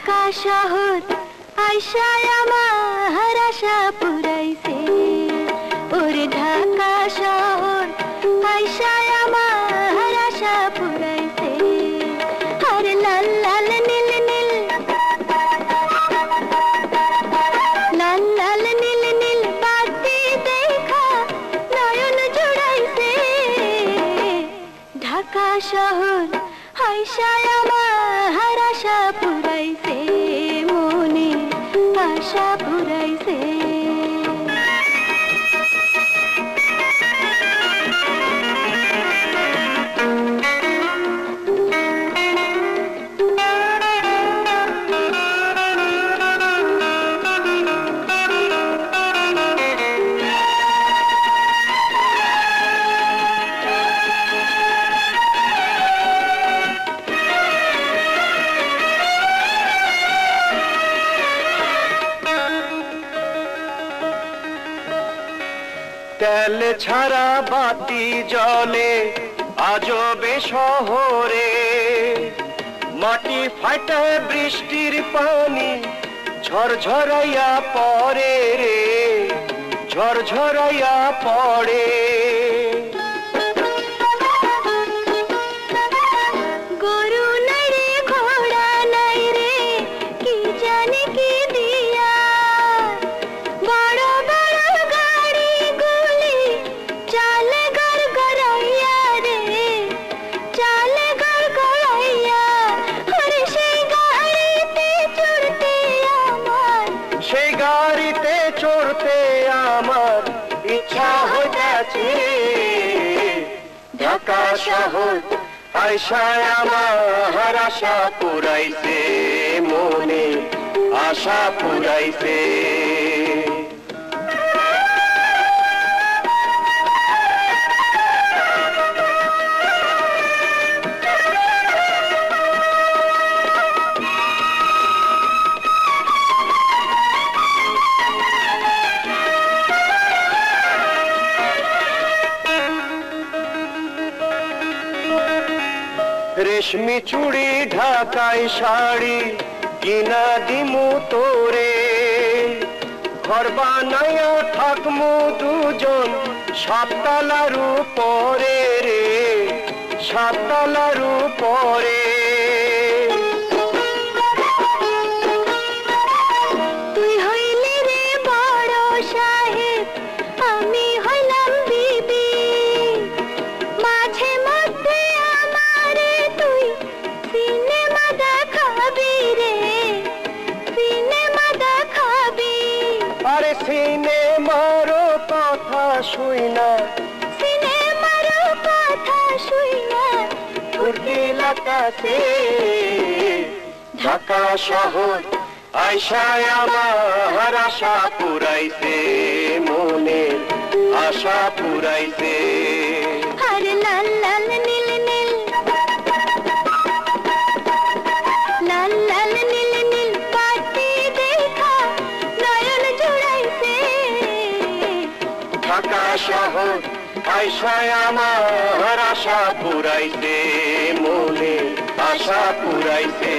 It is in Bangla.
ঢাকা শহর আইসায় আমার আশা পুরাইছে ওরে ঢাকা শহর আইসায় আমার আশা পুরাইছে আরে লাল লাল নীল নীল লাল লাল নীল নীল বাতি দেখা নয়ন জুড়াইছে ঢাকা শহর আইসায় আমার আশা পুরাইছে মনে আশা পুরাইছে তেল ছাড়া বাতি জ্বলে আজবে শহরে মাটি ফাটায় বৃষ্টির পানি ঝরঝরাইয়া পড়ে রে ঝরঝরাইয়া পড়ে চড়তে আমার ইচ্ছা হইতেছে ঢাকা শহর আইসায় আমার আশা পুরাইছে মনে আশা পুরাইছে রেশমি চুড়ি ঢাকাই শাড়ি কিনা দিমু তোরে ঘর বানাইয়া থাকমু দুজন সাততলার উপরে রে সাততলার উপরে তুই হইলি রে বড় সাহেব আমি হইলাম বিবি মাঝে মধ্যে আমারে তুই সিনেমা দেখাবি রে সিনেমা দেখাবি আরে সিনেমার কথা শুই না সিনেমার কথা শুই না ফুর্তি লাগাছে ঢাকা শহর আইসায় আমার আশা পুরাইছে মনে আশা পুরাইছে আরে লাল লাল নীল নীল লাল লাল নীল নীল বাতি দেখা নয়ন জুড়াইছে ঢাকা শহর আইসায় আমার আশা পুরাইছে মনে আশা পুরাইছে